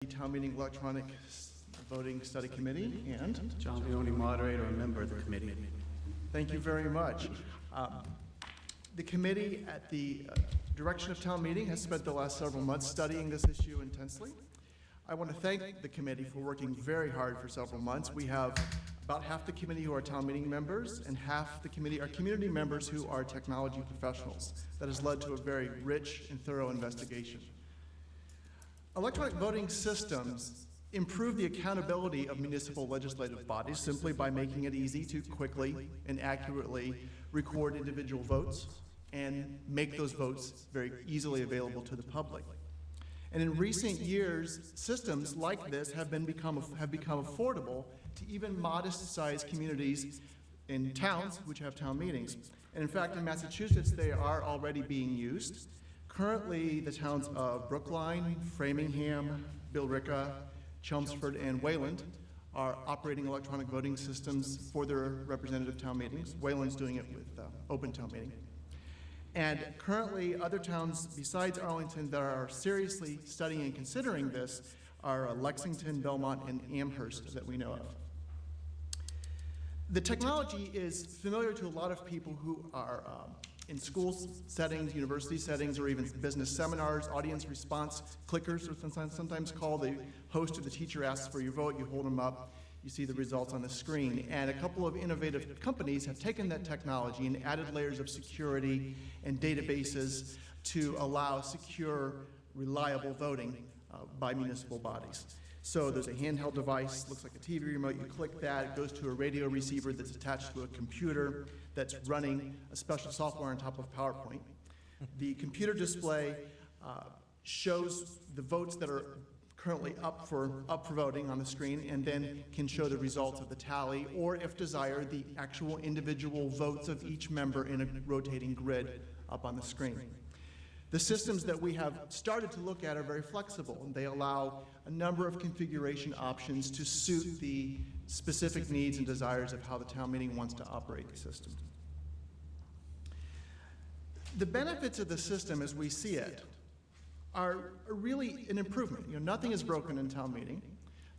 The Town Meeting Electronic Voting Study Committee, and John Leone, moderator and member of the committee. Thank you very much. The committee, at the direction of Town Meeting, has spent the last several months studying this issue intensely. I want to thank the committee for working very hard for several months. We have about half the committee who are Town Meeting members, and half the committee are community members who are technology professionals. That has led to a very rich and thorough investigation. Electronic voting systems improve the accountability of municipal legislative bodies simply by making it easy to quickly and accurately record individual votes and make those votes very easily available to the public. And in recent years, systems like this have become affordable to even modest-sized communities in towns which have town meetings. And in fact, in Massachusetts, they are already being used. Currently, the towns of Brookline, Framingham, Billerica, Chelmsford, and Wayland are operating electronic voting systems for their representative town meetings. Wayland's doing it with Open Town Meeting. And currently, other towns besides Arlington that are seriously studying and considering this are Lexington, Belmont, and Amherst that we know of. The technology is familiar to a lot of people who are in school settings, university settings, or even business seminars, audience response clickers, or sometimes called. The host or the teacher asks for your vote, you hold them up, you see the results on the screen. And a couple of innovative companies have taken that technology and added layers of security and databases to allow secure, reliable voting by municipal bodies. So there's a handheld device, looks like a TV remote, you click that, it goes to a radio receiver that's attached to a computer that's running a special software on top of PowerPoint. The computer display shows the votes that are currently up for voting on the screen, and then can show the results of the tally, or if desired, the actual individual votes of each member in a rotating grid up on the screen. The systems that we have started to look at are very flexible, and they allow a number of configuration options to suit the specific needs and desires of how the town meeting wants to operate the system. The benefits of the system as we see it are really an improvement. You know, nothing is broken in town meeting.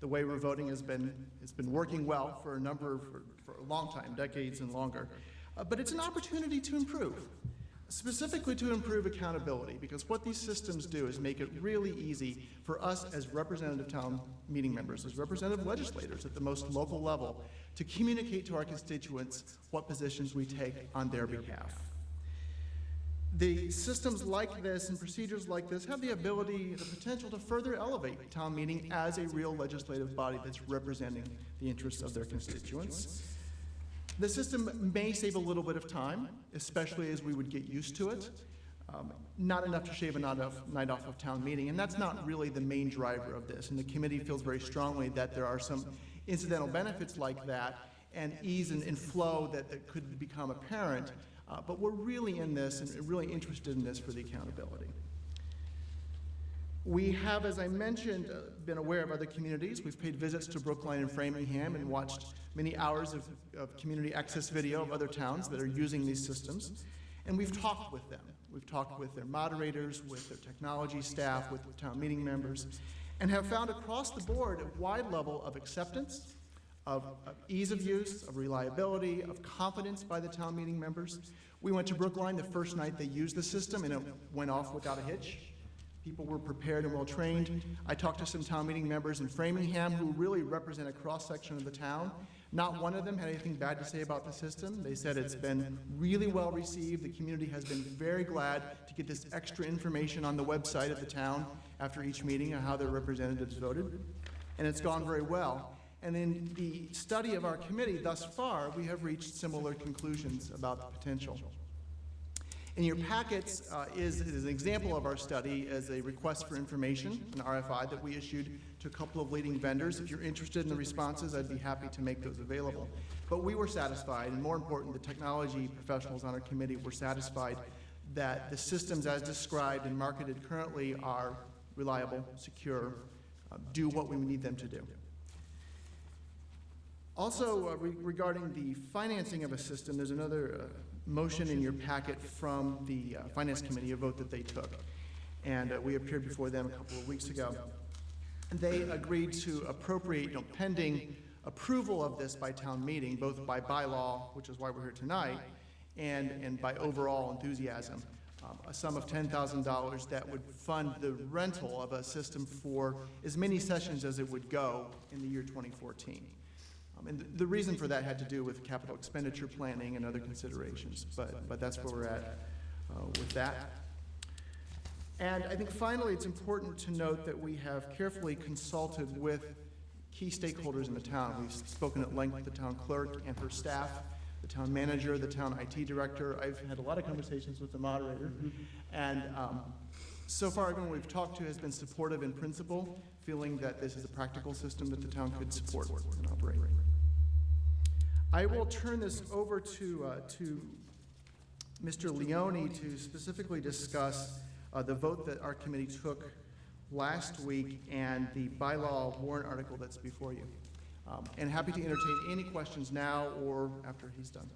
The way we're voting has been working well for a long time, decades and longer. But it's an opportunity to improve. Specifically to improve accountability, because what these systems do is make it really easy for us as representative town meeting members, as representative legislators at the most local level, to communicate to our constituents what positions we take on their behalf. The systems like this and procedures like this have the ability, the potential to further elevate town meeting as a real legislative body that's representing the interests of their constituents. The system may save a little bit of time, especially as we would get used to it. Not enough to shave a night off of town meeting, and that's not really the main driver of this. And the committee feels very strongly that there are some incidental benefits like that and ease and flow that could become apparent, but we're really in this and really interested in this for the accountability. We have, as I mentioned, been aware of other communities. We've paid visits to Brookline and Framingham and watched many hours of community access video of other towns that are using these systems. And we've talked with them. We've talked with their moderators, with their technology staff, with town meeting members, and have found across the board a wide level of acceptance, of ease of use, of reliability, of confidence by the town meeting members. We went to Brookline the first night they used the system, and it went off without a hitch. People were prepared and well trained. I talked to some town meeting members in Framingham who really represent a cross-section of the town. Not one of them had anything bad to say about the system. They said it's been really well received. The community has been very glad to get this extra information on the website of the town after each meeting on how their representatives voted. And it's gone very well. And in the study of our committee thus far, we have reached similar conclusions about the potential. In your packets is an example of our study as a request for information, an RFI that we issued to a couple of leading vendors. If you're interested in the responses, I'd be happy to make those available. But we were satisfied, and more important, the technology professionals on our committee were satisfied that the systems as described and marketed currently are reliable, secure, do what we need them to do. Also, regarding the financing of a system, there's another motion in your packet from the Finance Committee, a vote that they took. And we appeared before them a couple of weeks ago. They agreed to appropriate, pending approval of this by town meeting, both by bylaw, which is why we're here tonight, and by overall enthusiasm, a sum of $10,000 that would fund the rental of a system for as many sessions as it would go in the year 2014. And the reason for that had to do with capital expenditure planning and other considerations, but that's where we're at with that. And I think finally it's important to note that we have carefully consulted with key stakeholders in the town. We've spoken at length with the town clerk and her staff, the town manager, the town IT director. I've had a lot of conversations with the moderator. And so far everyone we've talked to has been supportive in principle, feeling that this is a practical system that the town could support and operate. I will turn this over to Mr. Leone to specifically discuss the vote that our committee took last week and the bylaw warrant article that's before you. And happy to entertain any questions now or after he's done.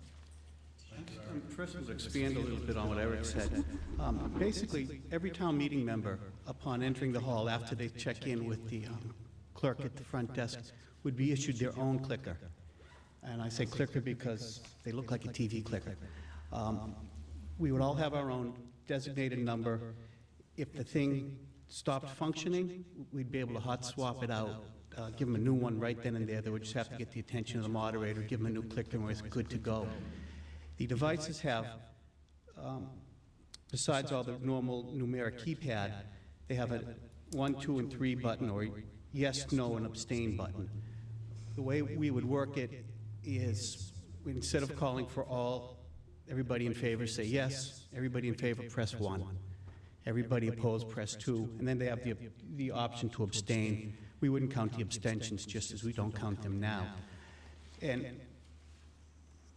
First, to expand a little bit on what Eric said. Basically, every town meeting member, upon entering the hall after they check in with the clerk at the front desk, would be issued their own clicker. And I say clicker because they look like a TV clicker. We would all have our own designated number. If the thing stopped functioning, we'd be able to hot swap it out, give them a new one right then and there. They would just have to get the attention of the moderator, give them a new clicker, and we're good to go. The devices have, besides all the normal numeric keypad, they have a 1, 2, and 3 button, or yes, no, and abstain button. The way we would work it is, instead of calling for all, everybody in favor say yes, everybody in favor press 1. Everybody opposed, press 2, and then they have the option to abstain. We wouldn't count the abstentions, just as we don't count them now. And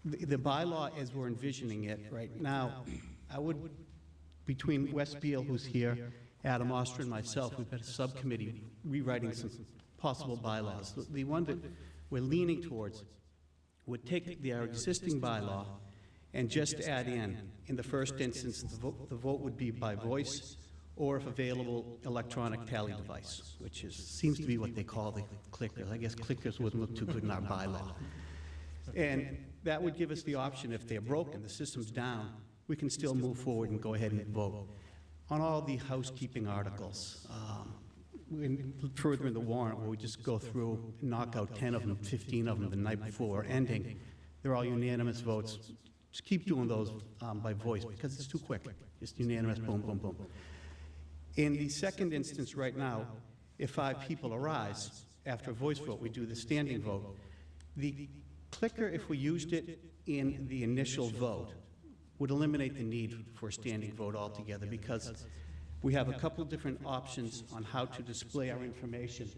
the bylaw, as we're envisioning it right now, I would, between Wes Beal, who's here, Adam Oster, and myself, we've got a subcommittee rewriting some possible bylaws. The one that we're leaning towards would take our existing bylaw and just add in the first instance, the vote would be by voice, or if available, electronic tally device, which seems to be what they call the clickers. I guess clickers wouldn't look too good in our bylaw. And that would give us the option, if they're broken, the system's down, we can still move forward and go ahead and vote. On all the housekeeping articles, further in the warrant, where we just go through and knock out 10 of them, 15 of them the night before ending, they're all unanimous votes. Just keep doing those by voice, because it's too quick. Just unanimous, boom, boom, boom. In the second instance right now, if 5 people arise after a voice vote, we do the standing vote. The clicker, if we used it in the initial vote, would eliminate the need for a standing vote altogether, because we have a couple different options on how to display our information.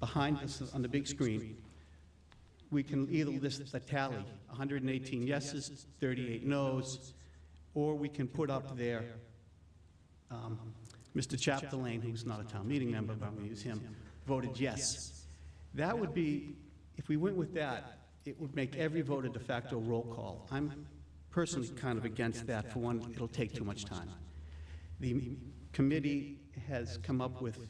Behind us on the big screen, we can either list the tally, 118 yeses, 38 noes, or we can put up there Mr. Chapdelaine, who's not a town meeting member, but I'm going to use him, voted yes. That would be, if we went with that, it would make every vote a de facto roll call. I'm personally kind of against that. For one, it'll take too much time. The committee has come up with,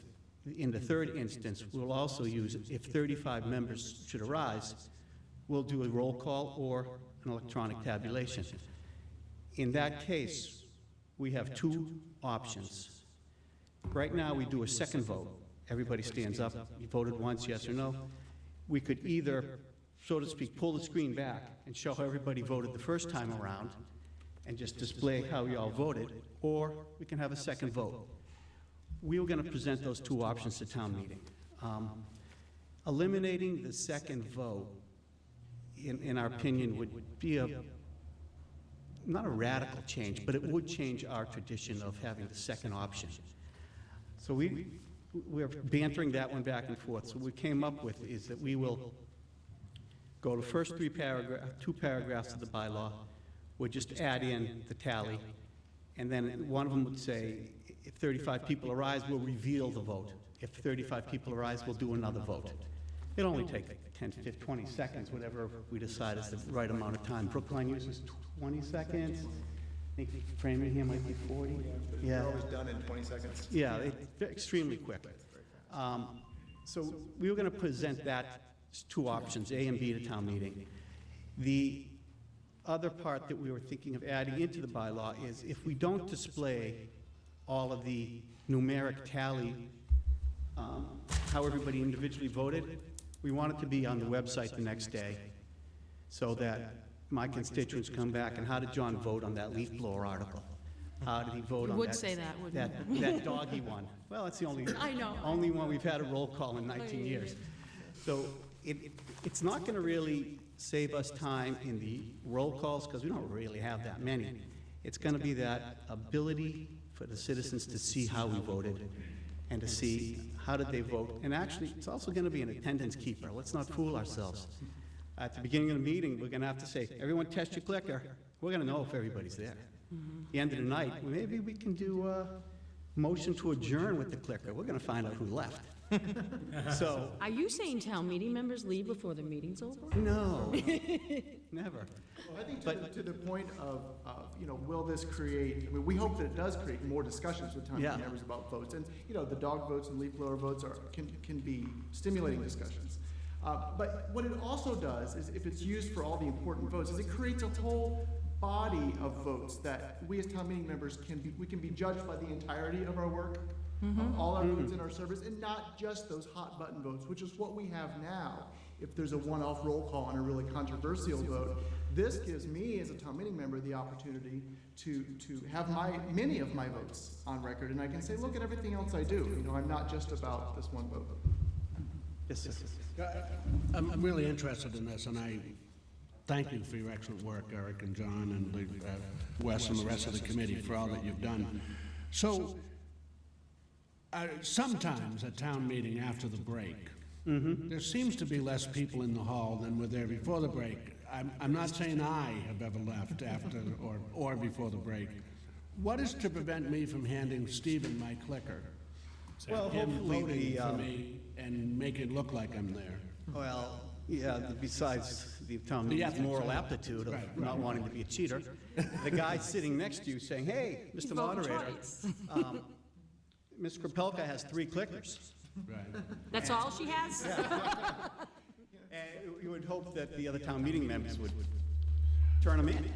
in the third instance, we'll also use, if 35 members should arise, we'll do a roll call or an electronic tabulation. In that case, we have 2 options. Right now, we do a second vote. Everybody stands up. You voted once, yes or no. We could either, so to speak, pull the screen back and show how everybody voted the first time around and just display how you all voted, or we can have a second vote. We were going to present those 2 options to town meeting. Eliminating the second vote, in our opinion, would be not a radical change, but it would change our tradition of having the second option. So we're bantering that one back and forth. So what we came up with is that we will go to the first 2 paragraphs of the bylaw, we'll just add in the tally, and then one of them would say, if 35 people arise, we'll reveal the vote. If 35 people arise, we'll do another vote. It'll only take 10 to 20 seconds, whatever we decide is the right amount of time. Brookline uses 20 seconds. I think Framingham might be 40. Yeah. They're always done in 20 seconds. Yeah, they're extremely quick. So we were going to present that as two options, A and B, to town meeting. The other part that we were thinking of adding into the bylaw is if we don't display all of the numeric tally, how everybody individually voted, we want it to be on the website the next day so that my constituents come back and how did John vote on that leaf blower article? How did he vote You on would that? say that, wouldn't you? That doggy one. Well, that's the only, I know. only one we've had a roll call in 19 years. So it's not going to really save us time in the roll calls because we don't really have that many. It's going to be that ability for the citizens to see how we voted and to see how did they vote. And actually, it's also going to be an attendance keeper. Let's not fool ourselves. At the beginning of the meeting, we're going to have to say, everyone test your clicker. We're going to know if everybody's there. At the end of the night, maybe we can do a motion to adjourn with the clicker. We're going to find out who left. So, Are you saying town meeting members leave before the meeting's over? no, never. Well, I think to the point of, you know, will this create, I mean, we hope that it does create more discussions with town meeting Yeah. members about votes. And, you know, the dog votes and leaf blower votes can be stimulating discussions. But what it also does is, if it's used for all the important votes, is it creates a whole body of votes that we as town meeting members can be judged by the entirety of our work, of all our votes in our service, and not just those hot button votes, which is what we have now. If there's a one-off roll call on a really controversial vote, this gives me as a town meeting member the opportunity to have many of my votes on record, and I can say, look at everything else I do. You know, I'm not just about this one vote. Yes, sir. I'm really interested in this, and I thank you for your excellent work, Eric and John and Wes and the rest of the committee for all that you've done. So, sometimes at town meeting after the break, there seems to be less people in the hall than were there before the break. I'm not saying I have ever left after or before the break. What is to prevent me from handing Stephen my clicker? Well, Him hopefully voting the, for me and make it look like I'm there. well, yeah, besides the town meeting's moral aptitude of not wanting to be a cheater, the guy sitting next to you saying, hey, Mr. Vote Moderator, twice. Ms. Kropelka has 3 clickers. Right. That's all she has? And you would hope that the other town meeting members would turn them in,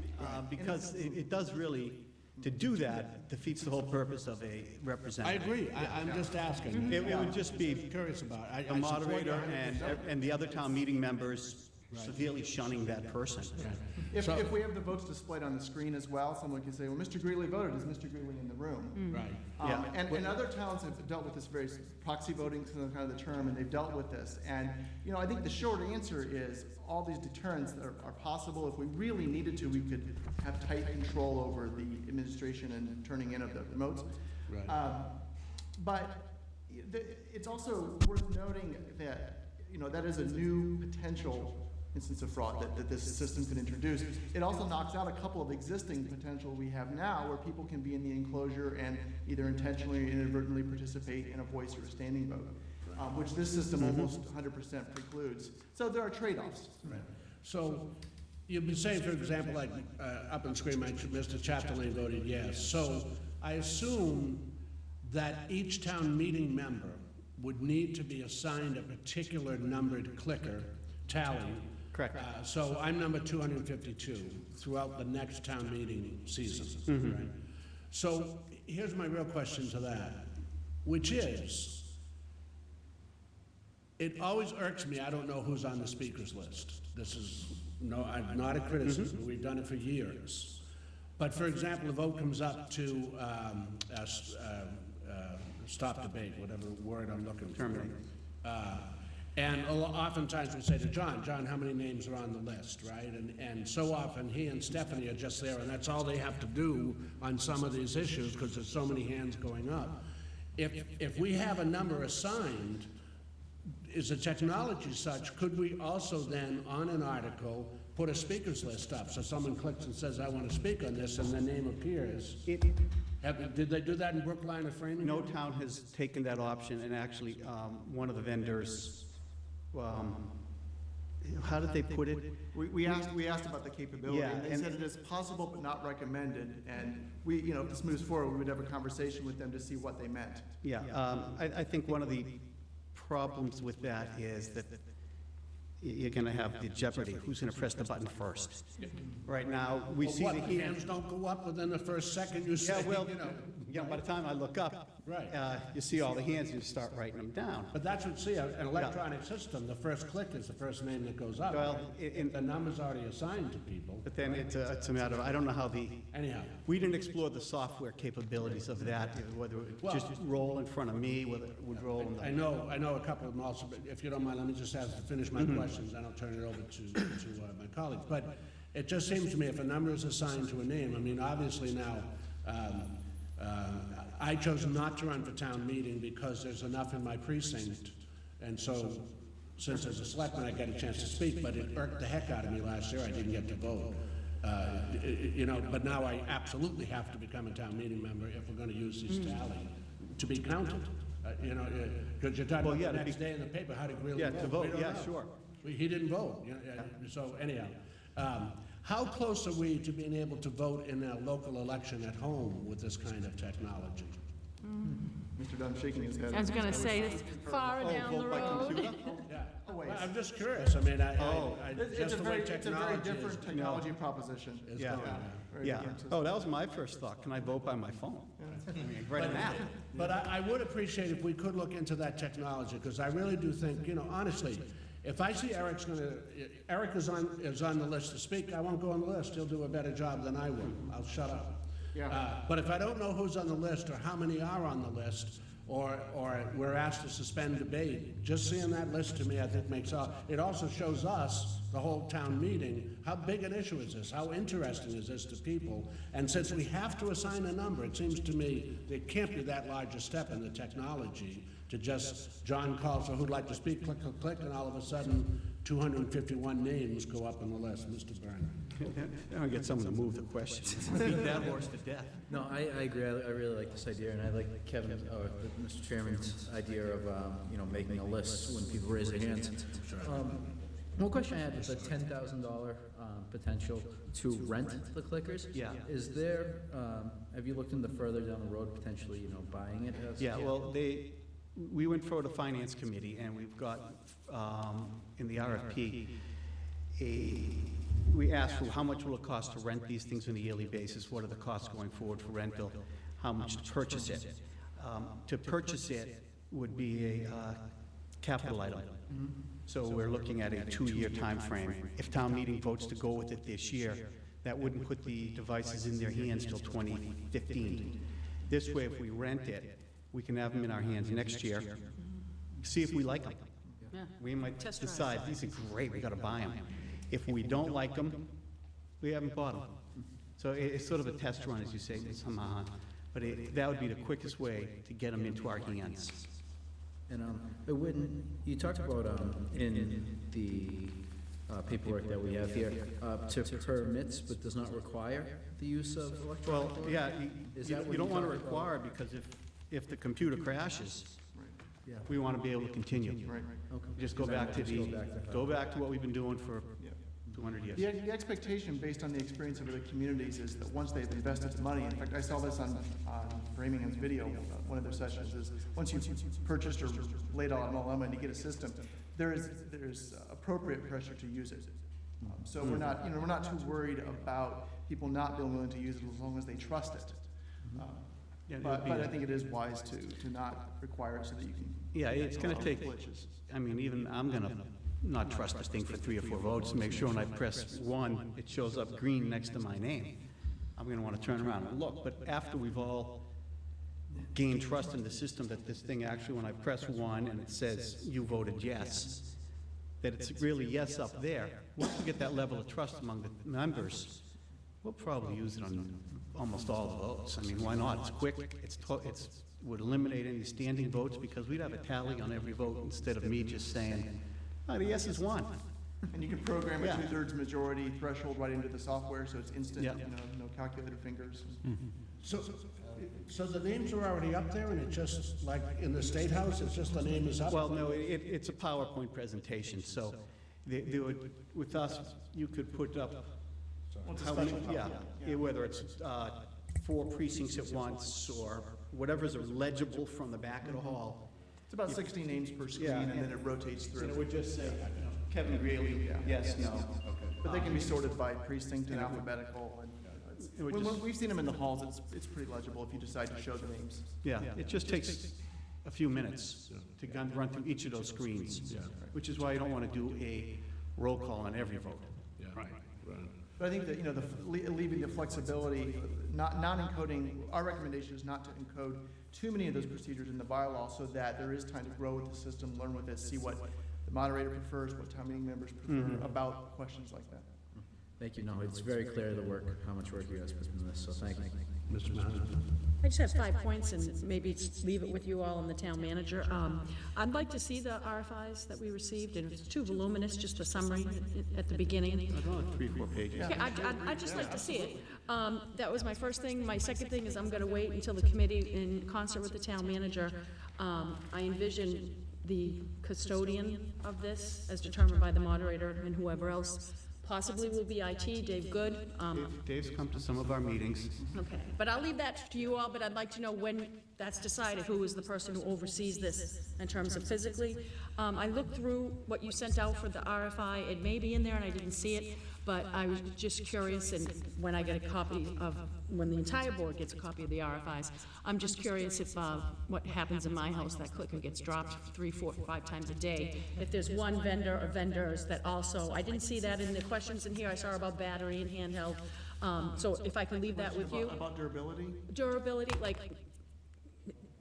because it does really, to do that, defeats the whole purpose of a I representative. agree. I'm just asking. It would just be Curious about it. the moderator and the other town meeting members severely shunning that person. If we have the votes displayed on the screen as well, someone can say, well, Mr. Greeley voted, is Mr. Greeley in the room? Right. Yeah. And other towns have dealt with this very, proxy voting is kind of the term, and they've dealt with this. And, you know, I think the short answer is all these deterrents are possible. If we really needed to, we could have tight control over the administration and turning in of the votes. Right. But it's also worth noting that, you know, that is a new potential instance of fraud that this system could introduce. It also knocks out a couple of existing potential we have now where people can be in the enclosure and either intentionally or inadvertently participate in a voice or a standing vote, which this system almost 100% precludes. So there are trade-offs. Right. So you've been saying, for example, like up in Scream, Mr. Chapdelaine voted yes. So I assume that each town meeting member would need to be assigned a particular numbered clicker tally. Correct. So I'm number 252 throughout the next town meeting season, right? So here's my real question to that, which is, it always irks me, I don't know who's on the speakers list. This is not a criticism, we've done it for years. But for example, a vote comes up to stop debate, whatever word I'm looking for. Terminate. And oftentimes we say to John, how many names are on the list, right? And so often he and Stephanie are just there, and that's all they have to do on some of these issues because there's so many hands going up. If we have a number assigned, is the technology such, could we also then, on an article, put a speakers list up? So someone clicks and says, I want to speak on this, and the name appears. Did they do that in Brookline or Framingham? No town has taken that option, and actually, one of the vendors, how did they put it? We asked about the capability, Yeah, and they said it is possible but not recommended. And we, you know, if this moves forward, we would have a conversation with them to see what they meant. Yeah, I think one of the problems with that is that you're gonna have the jeopardy, who's gonna press the button first? Right now, we Well, see what, the the hands. hands don't go up within the first second you say, Yeah, well, you know? yeah, by the time I look up, Right. you see all the hands, you start writing them down. But that's what, see, an electronic system, the first click is the first name that goes up. Well, right? The number's already assigned to people. But then it's a matter of, I don't know how Anyhow, we didn't explore the software capabilities of that, whether it would just roll in front of me, whether it would roll in the. I know a couple of them also, but if you don't mind, let me just finish my questions, then I'll turn it over to my colleagues. But it just seems to me if a number is assigned to a name, I mean, obviously now, I chose not to run for town meeting because there's enough in my precinct. And so, since as a selectman, I get a chance to speak, but it irked the heck out of me last year, I didn't get to vote. You know, but now I absolutely have to become a town meeting member if we're gonna use this tally to be counted. You know, because you're talking Well, about yeah, the to next be- day in the paper, how to really Yeah, vote. to vote, We don't yeah, know. sure. He didn't vote, you know, so anyhow. How close are we to being able to vote in a local election at home with this kind of technology? Mr. Dunn shaking his head. I was gonna say, it's far down the Vote by road. computer? Yeah. Always. Well, I'm just curious, I mean, It's just a the way very, it's a very technology different is. technology proposition. Yeah, Very yeah. different system. Oh, that was my first thought, can I vote by my phone? I mean, write an app. But I would appreciate if we could look into that technology, because I really do think, you know, honestly, if I see Eric is on the list to speak, I won't go on the list. He'll do a better job than I will. I'll shut up. Yeah. But if I don't know who's on the list or how many are on the list, or we're asked to suspend debate, just seeing that list to me, I think it also shows us, the whole town meeting, how big an issue is this? How interesting is this to people? And since we have to assign a number, it seems to me it can't be that large a step in the technology to just, John calls, so who'd like to speak, click, click, click, and all of a sudden, 251 names go up on the list. Mr. Byrne. I'll get someone to move the question. Beat that horse to death. No, I agree. I really like this idea, and I like Kevin, or Mr. Chairman's idea of, you know, making a list when people raise their hands. One question I had was the $10,000 potential to rent the clickers. Yeah. Is there, have you looked into further down the road, potentially, you know, buying it? Yeah, well, we went for the finance committee, and we've got, in the RFP, we asked for how much will it cost to rent these things on a yearly basis, what are the costs going forward for rental, how much to purchase it. To purchase it would be a capital item. So we're looking at a 2-year time frame. If town meeting votes to go with it this year, that wouldn't put the devices in their hands till 2015. This way, if we rent it, we can have them in our hands next year, see if we like them. Yeah. We might Test drive. decide, these are great, we gotta buy them. If we don't like them, we haven't bought them. So it's sort of a test run, as you say, somehow. But that would be the quickest way to get them into our hands. And when you talked about in the paperwork that we have here, to permits but does not require the use of electronic Well, voting? yeah, Is you that what you don't you want to talked about? require, because if the computer crashes, Yeah. we want to be able to continue. Right. Okay. Just go back to Just go back to what we've been doing for Yeah. 200 years. The expectation, based on the experience of other communities, is that once they've invested the money, in fact, I saw this on Framingham's video, one of their sessions, is once you've purchased or laid out an element and you get a system, there's appropriate pressure to use it. So we're not, you know, we're not too worried about people not being willing to use it as long as they trust it. Yeah, But it'd be I think it is wise to not require it so that you can. Yeah, it's going to take, glitches. I mean, even I'm going to not trust this thing for 3 or 4 votes to make sure when I press 1, it shows up green next to my name. I'm going to want to turn around and look. But after we've all gained trust in the system that this thing actually, when I press 1 and it says you voted yes, that it's really yes up there, once we get that level of trust among the members, we'll probably use it on almost all the votes. I mean, why not? It's quick, it's would eliminate any standing votes, because we'd have a tally on every vote instead of me just saying, oh, the yeses won. And you can program a Yeah. 2/3 majority threshold right into the software, so it's instant, Yeah. you know, no calculator fingers. So the names are already up there, and it just, like in the State House, it's just the name is up? Well, no, it's a PowerPoint presentation, so they would, with us, you could put up, Well, it's a how many, special yeah, copy, whether it's 4 precincts at once, or whatever's legible from the back of the hall, It's about 60 names per screen, Yeah, and then and- it rotates And it through. would just say, Kevin Greeley, yes, no. But they can be sorted by precinct and alphabetical, and It would when just- we've seen them in the halls, it's pretty legible if you decide to show the names. Yeah, it just takes a few minutes to run through each of those screens, which is why you don't want to do a roll call on every vote. Yeah, right. But I think that, leaving the flexibility, not encoding, our recommendation is not to encode too many of those procedures in the bylaw so that there is time to grow with the system, learn with it, see what the moderator prefers, what town meeting members prefer about questions like that. Thank you. No, it's very clear the work, how much work you guys put in this, so thank you. Mr. Mahan? I just have 5 points, and maybe leave it with you all and the town manager. I'd like to see the RFIs that we received, and if it's too voluminous, just a summary at the beginning. 3, 4 pages. Yeah, I'd just like to see it. That was my first thing. My second thing is I'm gonna wait until the committee, in concert with the town manager, I envision the custodian of this, as determined by the moderator and whoever else, possibly will be IT, Dave Good. Dave's come to some of our meetings. Okay, but I'll leave that to you all, but I'd like to know when that's decided, who is the person who oversees this in terms of physically. I looked through what you sent out for the RFI, it may be in there and I didn't see it, but I was just curious, and when I get a copy of, when the entire board gets a copy of the RFIs, I'm just curious if, what happens in my house, that clicker gets dropped 3, 4, 5 times a day. If there's one vendor or vendors that also, I didn't see that in the questions in here, I saw about battery and handheld. So if I could leave that with you. About durability? Durability, like,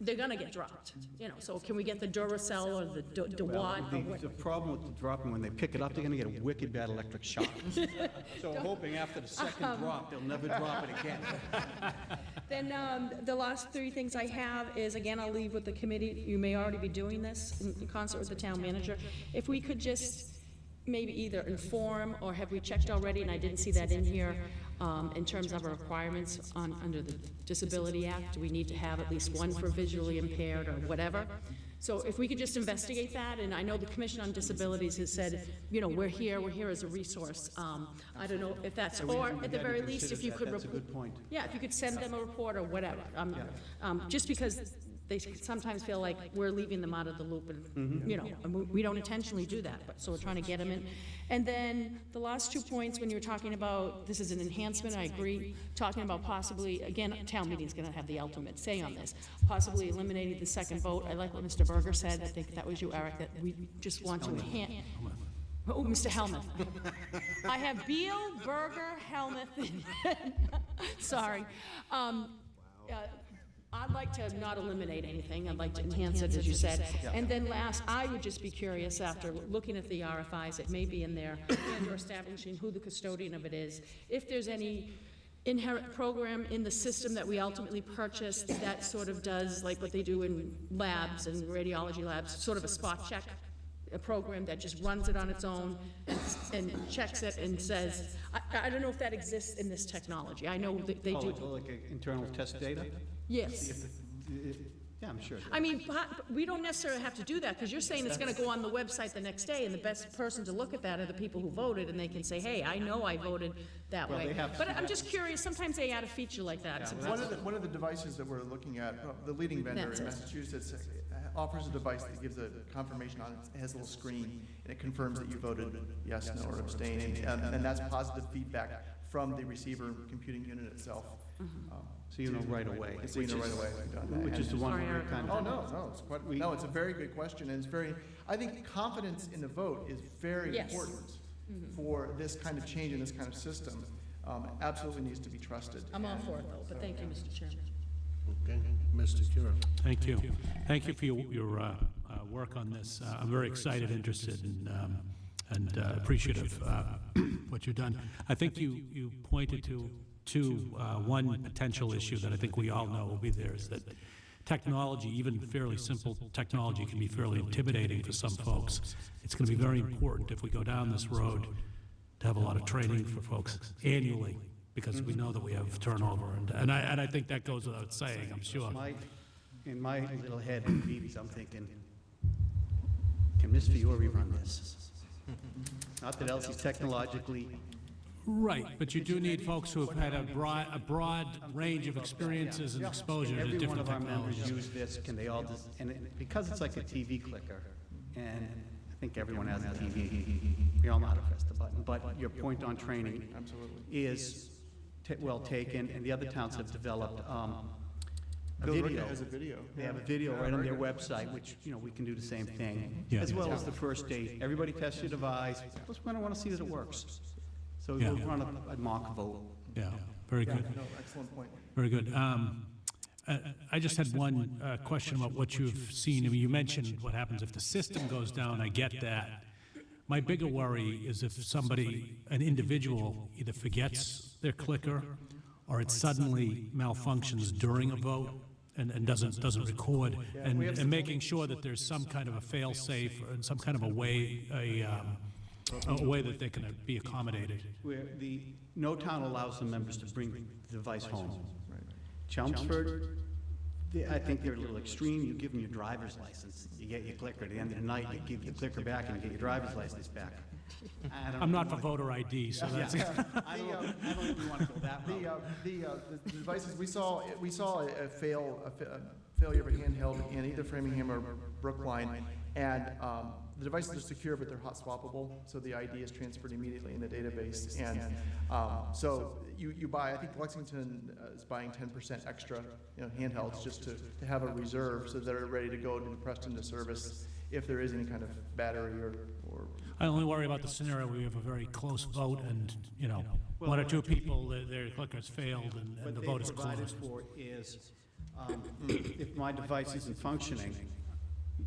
they're gonna get dropped, so can we get the Duracell or the DeWatt? or what- The problem with the dropping, when they pick it up, they're gonna get a wicked bad electric shock. So hoping after the second drop, they'll never drop it again. Then, the last 3 things I have is, again, I'll leave with the committee, you may already be doing this in concert with the town manager. If we could just maybe either inform, or have we checked already, and I didn't see that in here, in terms of our requirements under the Disability Act, do we need to have at least one for visually impaired or whatever? So if we could just investigate that, and I know the Commission on Disabilities has said, we're here as a resource. I don't know if that's, or at the very least, if you could. That's a good point. Yeah, if you could send them a report or whatever. Just because they sometimes feel like we're leaving them out of the loop, and, and we don't intentionally do that, but, so we're trying to get them in. And then the last 2 points, when you were talking about, this is an enhancement, I agree, talking about possibly, again, town meeting's gonna have the ultimate say on this, possibly eliminating the second vote. I like what Mr. Berger said, I think that was you, Eric, that we just want to enhance. Oh, Mr. Helmuth. I have Beal, Berger, Helmuth, sorry. I'd like to not eliminate anything, I'd like to enhance it, as you said. And then last, I would just be curious, after looking at the RFIs, it may be in there, and or establishing who the custodian of it is, if there's any inherent program in the system that we ultimately purchase that sort of does, like what they do in labs and radiology labs, sort of a spot check, a program that just runs it on its own and checks it and says, I don't know if that exists in this technology. I know that they do. Like internal test data? Yes. Yeah, I'm sure. I mean, we don't necessarily have to do that, because you're saying it's gonna go on the website the next day, and the best person to look at that are the people who voted, and they can say, hey, I know I voted that Well, way. they have But to- I'm just curious, sometimes they add a feature like that. One of the devices that we're looking at, the leading vendor That's in it. Massachusetts offers a device that gives a confirmation on it. It has a little screen, and it confirms that you voted yes, no, or abstain, and that's positive feedback from the receiver computing unit itself. So you know right away. So you know right away if you've done that. Which is the one Sorry, where Eric. we kind Oh, of, no, it's quite, no, it's a very good question, and it's very, I think confidence in the vote is very Yes. important for this kind of change in this kind of system. Absolutely needs to be trusted. I'm all for it, though, but thank you, Mr. Chairman. Okay, Mr. Cura. Thank you. Thank you for your work on this. I'm very excited, interested, and appreciative what you've done. I think you pointed to one potential issue that I think we all know will be there, is that technology, even fairly simple technology, can be fairly intimidating for some folks. It's going to be very important if we go down this road to have a lot of training for folks annually, because we know that we have turnover, and I think that goes without saying, I'm sure. in my little head, I'm thinking, can Ms. Fiore run this? Not that Elsie's technologically Right, but you do need folks who have had a broad range of experiences and exposure to Every one different of our members technologies. use this, can they all just, because it's like a TV clicker, and I think everyone has a TV, we all know how to press the button, but your point on training is well taken, and the other towns have developed a video. Has a video. They have a video right on their website, which, we can do the same thing, Yeah. as well as the first aid. Everybody tests your device, plus we're gonna wanna see that it works. So Yeah. we'll run a mock vote. Yeah, very good, No, excellent point. very good. I just had one question about what you've seen. I mean, you mentioned what happens if the system goes down, I get that. My bigger worry is if somebody, an individual, either forgets their clicker or it suddenly malfunctions during a vote and doesn't record, and making sure that there's some kind of a fail-safe or some kind of a way, a way that they can be accommodated. Where no town allows the members to bring the device home. Chelmsford, I think they're a little extreme. You give them your driver's license, you get your clicker. At the end of the night, you give the clicker back and you get your driver's license back. I'm not for voter ID, so that's. I don't think we want to go that route. The devices, we saw a failure of a handheld in either Framingham or Brookline, and the devices are secure, but they're hot swappable, so the ID is transferred immediately in the database. And so you buy, I think Lexington is buying 10% extra, handhelds just to have a reserve so they're ready to go to be pressed into service if there is any kind of battery or I only worry about the scenario where we have a very close vote and, one or two people, their clickers failed and the vote is What they closed. provided for is, if my device isn't functioning,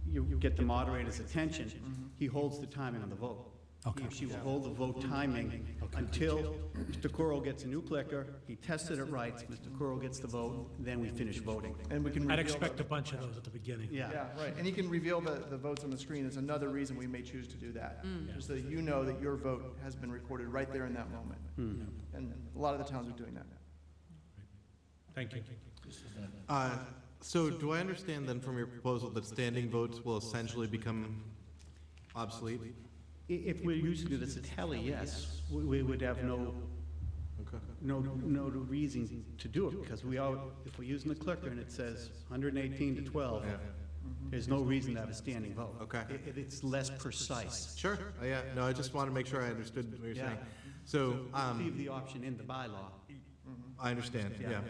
you get the moderator's attention, he holds the timing on the vote. Okay. He or she will hold the vote timing until Mr. Curl gets a new clicker, he tested it right, Mr. Curl gets the vote, then we finish voting. and we can I'd reveal expect a bunch of those at the beginning. Yeah. Yeah, right, and you can reveal the votes on the screen. It's another reason we may choose to do that, just so that you know that your vote has been recorded right there in that moment. And a lot of the towns are doing that. Thank you. So do I understand then from your proposal that standing votes will essentially become obsolete? If we're using it as a tally, yes, we would have no reason to do it, because if we're using the clicker and it says 118 to 12, Yeah. there's no reason to have a standing vote. Okay. It's less precise. Sure, yeah, no, I just want to make sure I understood what you're Yeah. saying. So, Leave the option in the bylaw. I understand, yeah.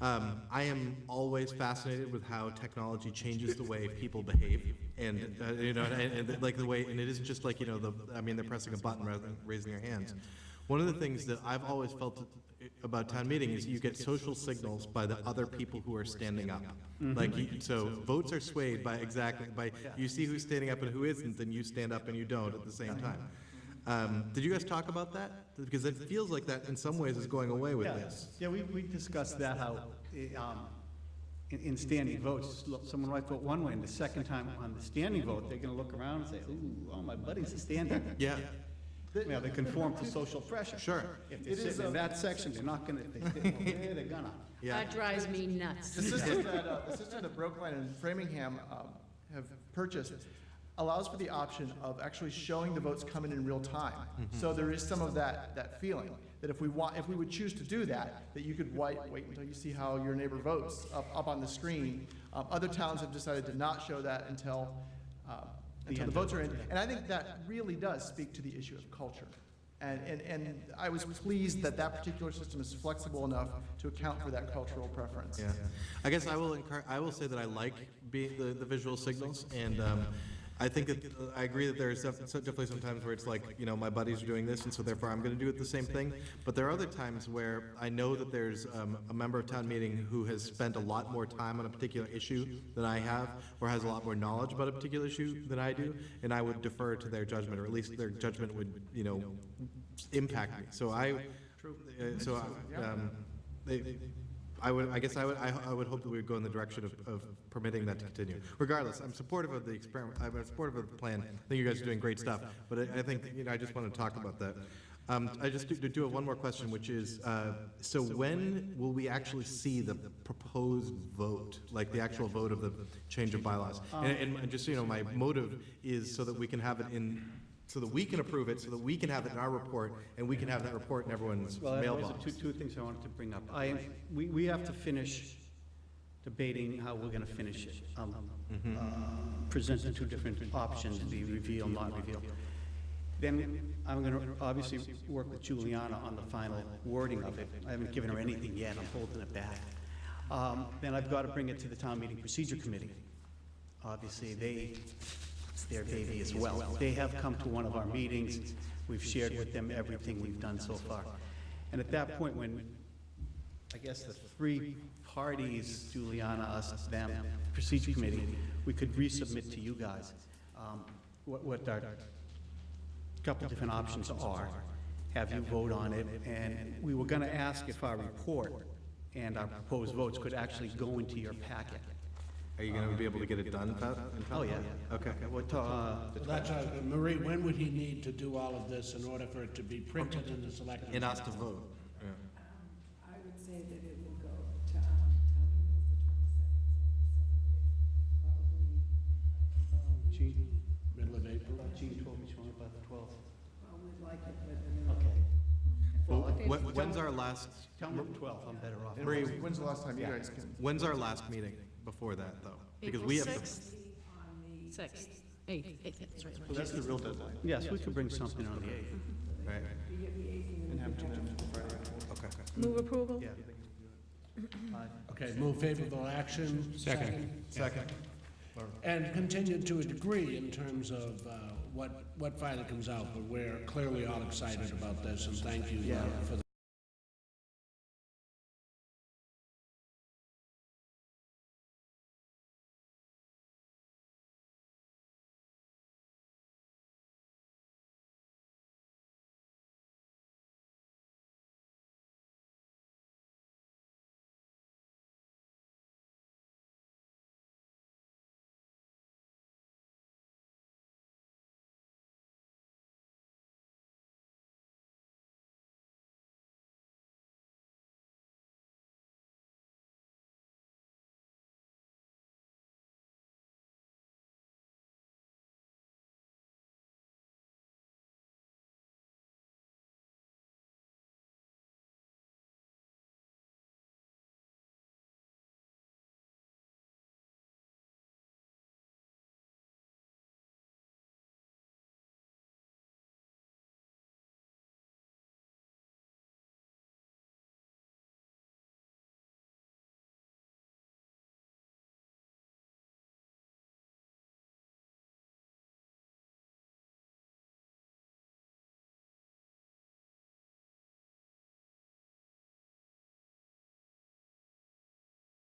I am always fascinated with how technology changes the way people behave, and and like the way, and it isn't just like they're pressing a button rather than raising their hands. One of the things that I've always felt about town meeting is you get social signals by the other people who are standing up. So votes are swayed by you see who's standing up and who isn't, then you stand up and you don't at the same time. Did you guys talk about that? Because it feels like that in some ways is going away with this. Yeah, we discussed that, how in standing votes, someone might vote one way, and the second time on the standing vote, they're gonna look around and say, ooh, oh, my buddy's a standing. Yeah, They conform to social pressure. sure. If they're sitting in that section, they're not gonna, if they sit over there, they're gonna. Yeah. That drives me nuts. The system that Brookline and Framingham have purchased allows for the option of actually showing the votes coming in real time. So there is some of that feeling that if we would choose to do that, that you could wait until you see how your neighbor votes up on the screen. Other towns have decided to not show that until the votes are in. And I think that really does speak to the issue of culture. And I was pleased that that particular system is flexible enough to account for that cultural preference. Yeah, I guess I will say that I like the visual signals, and I think that I agree that there's definitely some times where it's like, my buddies are doing this, and so therefore I'm going to do it the same thing. But there are other times where I know that there's a member of town meeting who has spent a lot more time on a particular issue than I have, or has a lot more knowledge about a particular issue than I do, and I would defer to their judgment, or at least their judgment would, impact me. So I would hope that we would go in the direction of permitting that to continue. Regardless, I'm supportive of the experiment. I'm supportive of the plan. I think you guys are doing great stuff. But I think I just want to talk about that. I just do have one more question, which is, so when will we actually see the proposed vote, like the actual vote of the change of bylaws? And just so you know, my motive is so that we can have it in so that we can approve it, so that we can have it in our report, and we can have that report in everyone's Well, those are mailbox. two things I wanted to bring up. We have to finish debating how we're gonna finish it. Presenting two different options, the reveal, not reveal. Then I'm gonna obviously work with Juliana on the final wording of it. I haven't given her anything yet, I'm holding it back. Then I've gotta bring it to the Town Meeting Procedure Committee. Obviously, it's their baby as well. They have come to one of our meetings, we've shared with them everything we've done so far. And at that point, when, I guess the three parties, Juliana, us, them, Procedure Committee, we could resubmit to you guys what our couple different options are, have you vote on it, and we were gonna ask if our report and our proposed votes could actually go into your packet. Are you gonna be able to get it done, Pat? Oh, yeah. Okay. What, That's, Marie, when would he need to do all of this in order for it to be printed in the selectmen's? And us to vote. Yeah. I would say that it will go to, town meeting is the 22nd, so Gene, Middle of April? Gene told me she wanted by the 12th. I would like it, but, Okay. When's our last, Tell me the 12th, I'm better off. Marie, when's the last time you guys can? when's our last meeting before that, though? Because April we have, 6th, 6th, 8th, that's right. Well, that's the real deadline. Yes, we could bring something on the 8th. right, And have two minutes for Friday. okay. Move approval? Yeah. Okay, move favorable action. Second. And continue to a degree in terms of what finally comes out, but we're clearly all excited about this, and thank you for the